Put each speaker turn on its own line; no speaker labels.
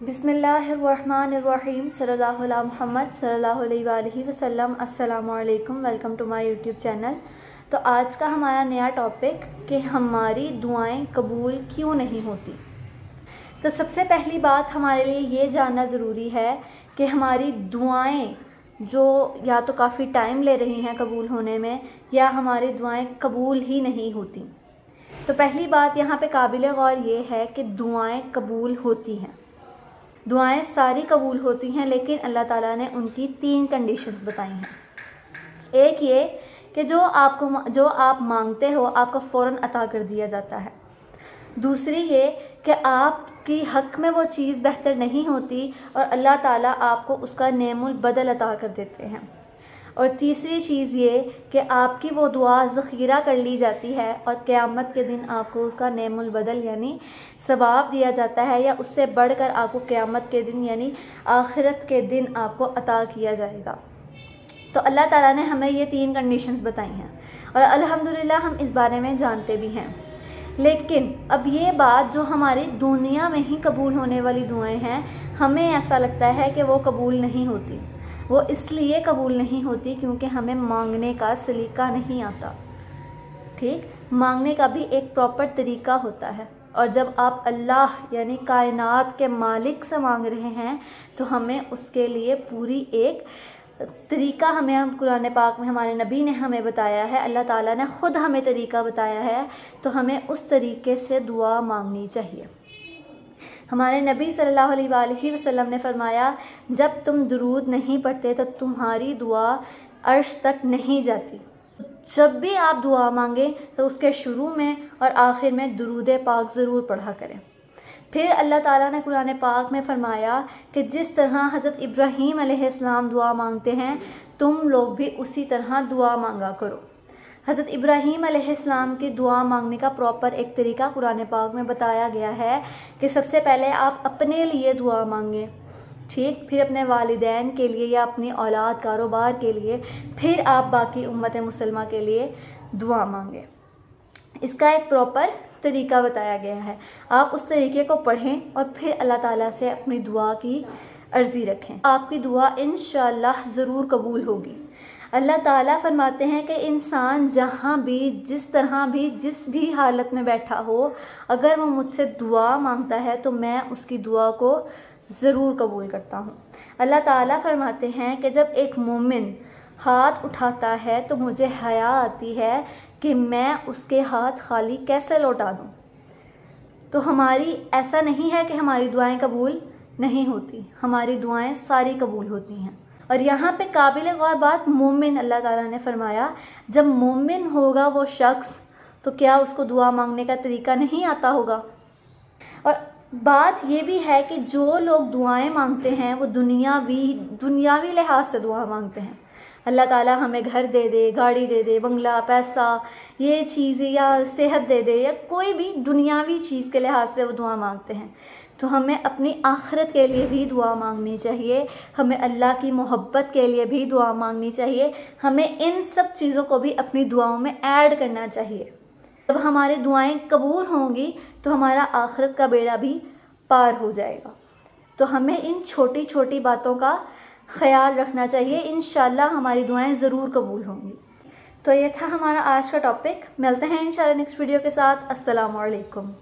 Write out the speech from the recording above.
बिस्मिल्लाहिर्रहमानिर्रहीम सल्लल्लाहु अला मुहम्मद सल्लल्लाहु अलैहि वसल्लम। अस्सलामु अलैकुम, welcome to my YouTube channel. तो आज का हमारा नया टॉपिक कि हमारी दुआएं कबूल क्यों नहीं होती। तो सबसे पहली बात हमारे लिए ये जानना ज़रूरी है कि हमारी दुआएं जो या तो काफ़ी टाइम ले रही हैं कबूल होने में, या हमारी दुआएं कबूल ही नहीं होती। तो पहली बात यहाँ पे काबिल गौर ये है कि दुआएं कबूल होती हैं, दुआएं सारी कबूल होती हैं, लेकिन अल्लाह ताला ने उनकी 3 कंडीशंस बताई हैं। एक ये कि जो आप मांगते हो आपको फ़ौरन अता कर दिया जाता है। दूसरी ये कि आपकी हक़ में वो चीज़ बेहतर नहीं होती और अल्लाह ताला आपको उसका नेमुल बदल अता कर देते हैं। और तीसरी चीज़ ये कि आपकी वो दुआ ज़ख़ीरा कर ली जाती है और क़यामत के दिन आपको उसका नेमुल बदल यानी सवाब दिया जाता है, या उससे बढ़कर आपको क़यामत के दिन यानी आखिरत के दिन आपको अता किया जाएगा। तो अल्लाह ताला ने हमें ये 3 कंडीशंस बताई हैं और अल्हम्दुलिल्लाह हम इस बारे में जानते भी हैं। लेकिन अब ये बात जो हमारी दुनिया में ही कबूल होने वाली दुआएं हैं, हमें ऐसा लगता है कि वो कबूल नहीं होती। वो इसलिए कबूल नहीं होती क्योंकि हमें मांगने का सलीका नहीं आता। ठीक, मांगने का भी एक प्रॉपर तरीका होता है, और जब आप अल्लाह यानी कायनात के मालिक से मांग रहे हैं तो हमें उसके लिए पूरी एक तरीका हमें कुरान पाक में हमारे नबी ने हमें बताया है, अल्लाह ताला ने ख़ुद हमें तरीका बताया है। तो हमें उस तरीके से दुआ मांगनी चाहिए। हमारे नबी सल्लल्लाहु अलैहि वसल्लम ने फरमाया, जब तुम दुरूद नहीं पढ़ते तो तुम्हारी दुआ अर्श तक नहीं जाती। जब भी आप दुआ मांगे तो उसके शुरू में और आखिर में दुरूद पाक ज़रूर पढ़ा करें। फिर अल्लाह ताला ने कुरान पाक में फरमाया कि जिस तरह हज़रत इब्राहीम अलैहिस्सलाम दुआ मांगते हैं, तुम लोग भी उसी तरह दुआ मांगा करो। हज़रत इब्राहीम अलैहिस्सलाम की दुआ मांगने का प्रॉपर एक तरीका कुरान पाक में बताया गया है कि सबसे पहले आप अपने लिए दुआ मांगें, ठीक, फिर अपने वालिदैन के लिए या अपनी औलाद कारोबार के लिए, फिर आप बाकी उम्मत मुसलमा के लिए दुआ मांगें। इसका एक प्रॉपर तरीका बताया गया है। आप उस तरीके को पढ़ें और फिर अल्लाह ताला से अपनी दुआ की अर्ज़ी रखें। आपकी दुआ इंशाअल्लाह ज़रूर कबूल होगी। अल्लाह ताला फरमाते हैं कि इंसान जहाँ भी जिस तरह भी जिस भी हालत में बैठा हो, अगर वो मुझसे दुआ मांगता है तो मैं उसकी दुआ को ज़रूर कबूल करता हूँ। अल्लाह ताला फरमाते हैं कि जब एक मोमिन हाथ उठाता है तो मुझे हया आती है कि मैं उसके हाथ खाली कैसे लौटा दूँ। तो हमारी ऐसा नहीं है कि हमारी दुआएं कबूल नहीं होती, हमारी दुआएं सारी कबूल होती हैं। और यहाँ पे काबिल गौर बात मोमिन, अल्लाह ताला ने फरमाया जब मोमिन होगा वो शख्स, तो क्या उसको दुआ मांगने का तरीका नहीं आता होगा। और बात ये भी है कि जो लोग दुआएं मांगते हैं वो दुनियावी लिहाज से दुआ मांगते हैं। अल्लाह ताला हमें घर दे दे, गाड़ी दे दे, बंगला, पैसा, ये चीज़ें, या सेहत दे दे, या कोई भी दुनियावी चीज़ के लिहाज से वो दुआ मांगते हैं। तो हमें अपनी आखिरत के लिए भी दुआ मांगनी चाहिए, हमें अल्लाह की मोहब्बत के लिए भी दुआ मांगनी चाहिए। हमें इन सब चीज़ों को भी अपनी दुआओं में ऐड करना चाहिए। जब हमारी दुआएं कबूल होंगी तो हमारा आखिरत का बेड़ा भी पार हो जाएगा। तो हमें इन छोटी छोटी बातों का ख्याल रखना चाहिए, इंशाअल्लाह हमारी दुआएं ज़रूर कबूल होंगी। तो ये था हमारा आज का टॉपिक। मिलते हैं इंशाअल्लाह नेक्स्ट वीडियो के साथ। अस्सलामु अलैकुम।